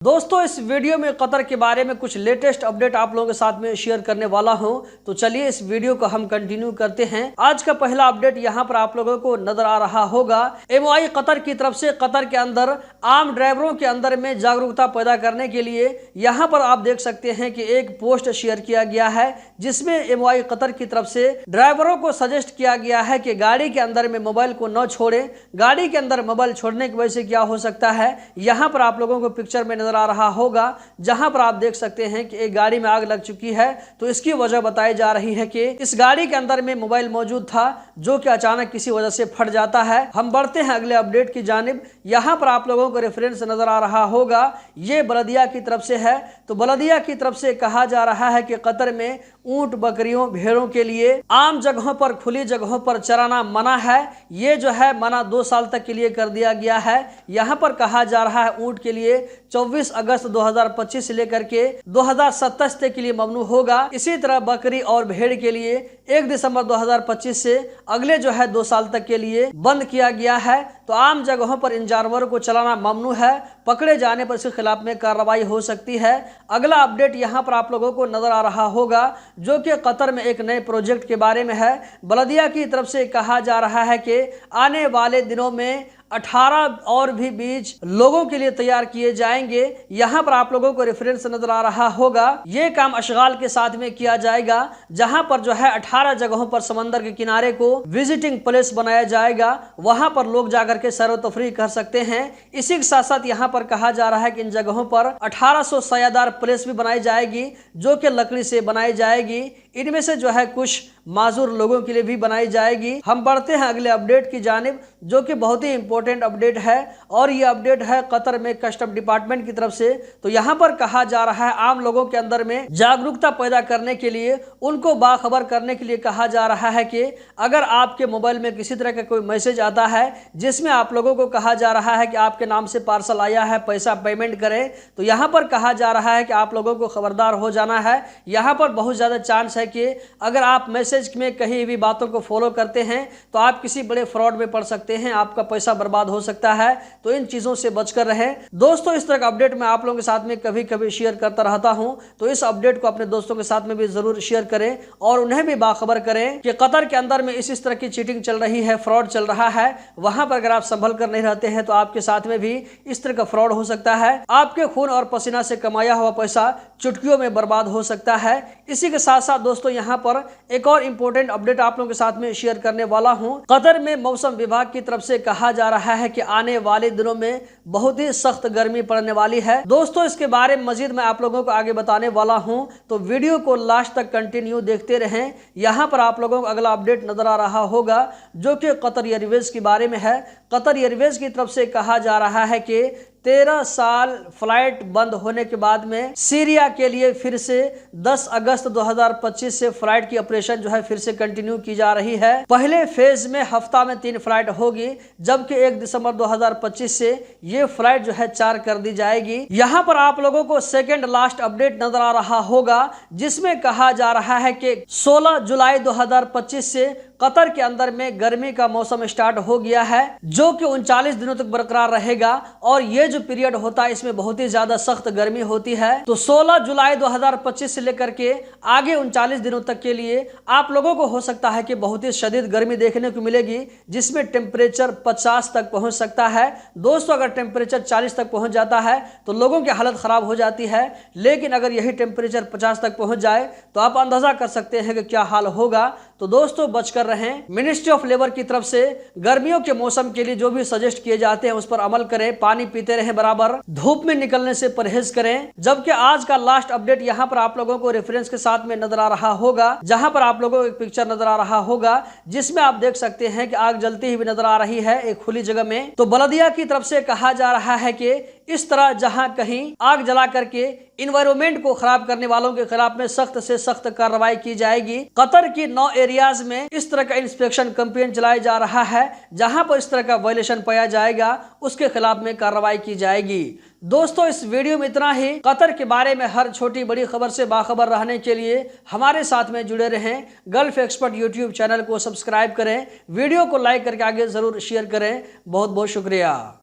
दोस्तों इस वीडियो में कतर के बारे में कुछ लेटेस्ट अपडेट आप लोगों के साथ में शेयर करने वाला हूं। तो चलिए इस वीडियो को हम कंटिन्यू करते हैं। आज का पहला अपडेट यहां पर आप लोगों को नजर आ रहा होगा। एमओआई कतर की तरफ से कतर के अंदर आम ड्राइवरों के अंदर में जागरूकता पैदा करने के लिए यहां पर आप देख सकते हैं कि एक पोस्ट शेयर किया गया है, जिसमें एमओआई कतर की तरफ से ड्राइवरों को सजेस्ट किया गया है कि गाड़ी के अंदर में मोबाइल को न छोड़ें। गाड़ी के अंदर मोबाइल छोड़ने की वजह से क्या हो सकता है, यहाँ पर आप लोगों को पिक्चर में आ रहा होगा, जहां पर आप देख सकते हैं कि एक गाड़ी में आग लग चुकी है। तो इसकी वजह बताई जा रही है कि इस गाड़ी के अंदर में मोबाइल मौजूद था, जो कि अचानक किसी वजह से फट जाता है। हम बढ़ते हैं अगले अपडेट की जानिब। यहां पर आप लोगों को रेफरेंस नजर आ रहा होगा, ये बलदिया की तरफ से है। तो बलदिया की तरफ से कहा जा रहा है कि कतर में ऊंट, बकरियों, भेड़ों के लिए आम जगहों पर, खुली जगहों पर चराना मना है। ये जो है मना 2 साल तक के लिए कर दिया गया है। यहां पर कहा जा रहा है ऊंट के लिए 24 अगस्त 2025 से लेकर के 2027 तक के लिए ममनू होगा। इसी तरह बकरी और भेड़ के लिए 1 दिसंबर 2025 से अगले जो है 2 साल तक के लिए बंद किया गया है। तो आम जगहों पर इन जानवरों को चलाना ममनू है। पकड़े जाने पर इसके खिलाफ में कार्रवाई हो सकती है। अगला अपडेट यहां पर आप लोगों को नजर आ रहा होगा, जो कि कतर में एक नए प्रोजेक्ट के बारे में है। बलदिया की तरफ से कहा जा रहा है कि आने वाले दिनों में 18 और भी बीज लोगों के लिए तैयार किए जाएंगे। यहां पर आप लोगों को रेफरेंस नजर आ रहा होगा। ये काम अशगाल के साथ में किया जाएगा, जहां पर जो है 18 जगहों पर समंदर के किनारे को विजिटिंग प्लेस बनाया जाएगा। वहां पर लोग जाकर के सैर व तफरीह कर सकते हैं। इसी के साथ साथ यहां पर कहा जा रहा है कि इन जगहों पर 1800 सायादार प्लेस भी बनाई जाएगी, जो कि लकड़ी से बनाई जाएगी। इनमें से जो है कुछ माजूर लोगों के लिए भी बनाई जाएगी। हम बढ़ते हैं अगले अपडेट की जानिब, जो कि बहुत ही इंपॉर्टेंट अपडेट है, और ये अपडेट है कतर में कस्टम डिपार्टमेंट की तरफ से। तो यहाँ पर कहा जा रहा है आम लोगों के अंदर में जागरूकता पैदा करने के लिए, उनको बाखबर करने के लिए कहा जा रहा है कि अगर आपके मोबाइल में किसी तरह का कोई मैसेज आता है जिसमें आप लोगों को कहा जा रहा है कि आपके नाम से पार्सल आया है, पैसा पेमेंट करें, तो यहाँ पर कहा जा रहा है कि आप लोगों को खबरदार हो जाना है। यहाँ पर बहुत ज़्यादा चांस है कि अगर आप मैसेज में कहीं भी बातों को फॉलो करते हैं तो आप किसी बड़े फ्रॉड में पड़ सकते हैं, आपका पैसा बर्बाद हो सकता है। तो इन चीजों से बचकर रहें। दोस्तों इस तरह का अपडेट मैं आप लोगों के साथ में कभी कभी शेयर करता रहता हूं, तो इस अपडेट को अपने दोस्तों के साथ में भी जरूर शेयर करें और उन्हें भी बाखबर करें कि कतर के अंदर में इस तरह की चीटिंग चल रही है, फ्रॉड चल रहा है। वहां पर अगर आप संभल कर नहीं रहते हैं तो आपके साथ में भी इस तरह का फ्रॉड हो सकता है। आपके खून और पसीना से कमाया हुआ पैसा चुटकियों में बर्बाद हो सकता है। इसी के साथ साथ दोस्तों यहाँ पर एक और इंपॉर्टेंट अपडेट आप लोगों के साथ में शेयर करने वाला हूं। कतर में मौसम विभाग की तरफ से कहा जा रहा है कि आने वाले दिनों में बहुत ही सख्त गर्मी पड़ने वाली है। दोस्तों इसके बारे में मजीद मैं आप लोगों को आगे बताने वाला हूं, तो वीडियो को लास्ट तक कंटिन्यू देखते रहें। यहां पर आप लोगों को अगला अपडेट नजर आ रहा होगा, जो कि कतर एयरवेज के बारे में है। कतर एयरवेज की तरफ से कहा जा रहा है कि 13 साल फ्लाइट बंद होने के बाद में सीरिया के लिए फिर से 10 अगस्त 2025 से फ्लाइट की ऑपरेशन जो है फिर से कंटिन्यू की जा रही है। पहले फेज में हफ्ता में 3 फ्लाइट होगी, जबकि 1 दिसंबर 2025 से ये फ्लाइट जो है 4 कर दी जाएगी। यहाँ पर आप लोगों को सेकेंड लास्ट अपडेट नजर आ रहा होगा, जिसमें कहा जा रहा है कि 16 जुलाई 2025 से कतर के अंदर में गर्मी का मौसम स्टार्ट हो गया है, जो कि 39 दिनों तक बरकरार रहेगा। और ये जो पीरियड होता है इसमें बहुत ही ज्यादा सख्त गर्मी होती है। तो 16 जुलाई 2025 से लेकर के आगे 39 दिनों तक के लिए आप लोगों को हो सकता है कि बहुत ही शदीद गर्मी देखने को मिलेगी, जिसमें टेम्परेचर 50 तक पहुंच सकता है। दोस्तों अगर टेम्परेचर 40 तक पहुंच जाता है तो लोगों की हालत खराब हो जाती है, लेकिन अगर यही टेम्परेचर 50 तक पहुंच जाए तो आप अंदाजा कर सकते हैं कि क्या हाल होगा। तो दोस्तों बचकर रहें। मिनिस्ट्री ऑफ लेबर की तरफ से गर्मियों के मौसम के लिए जो भी सजेस्ट किए जाते हैं उस पर अमल करें, पानी पीते रहें बराबर, धूप में निकलने से परहेज करें। जबकि आज का लास्ट अपडेट यहाँ पर आप लोगों को रेफरेंस के साथ में नजर आ रहा होगा, जहां पर आप लोगों को एक पिक्चर नजर आ रहा होगा, जिसमें आप देख सकते हैं कि आग जलती हुई नजर आ रही है एक खुली जगह में। तो बलदिया की तरफ से कहा जा रहा है कि इस तरह जहां कहीं आग जला करके इन्वायरमेंट को खराब करने वालों के खिलाफ में सख्त से सख्त कार्रवाई की जाएगी। कतर की 9 एरियाज में इस तरह का इंस्पेक्शन कैंपेन चलाया जा रहा है, जहां पर इस तरह का वायलेशन पाया जाएगा उसके खिलाफ में कार्रवाई की जाएगी। दोस्तों इस वीडियो में इतना ही। कतर के बारे में हर छोटी बड़ी खबर से बाखबर रहने के लिए हमारे साथ में जुड़े रहें। गल्फ एक्सपर्ट यूट्यूब चैनल को सब्सक्राइब करें, वीडियो को लाइक करके आगे जरूर शेयर करें। बहुत बहुत शुक्रिया।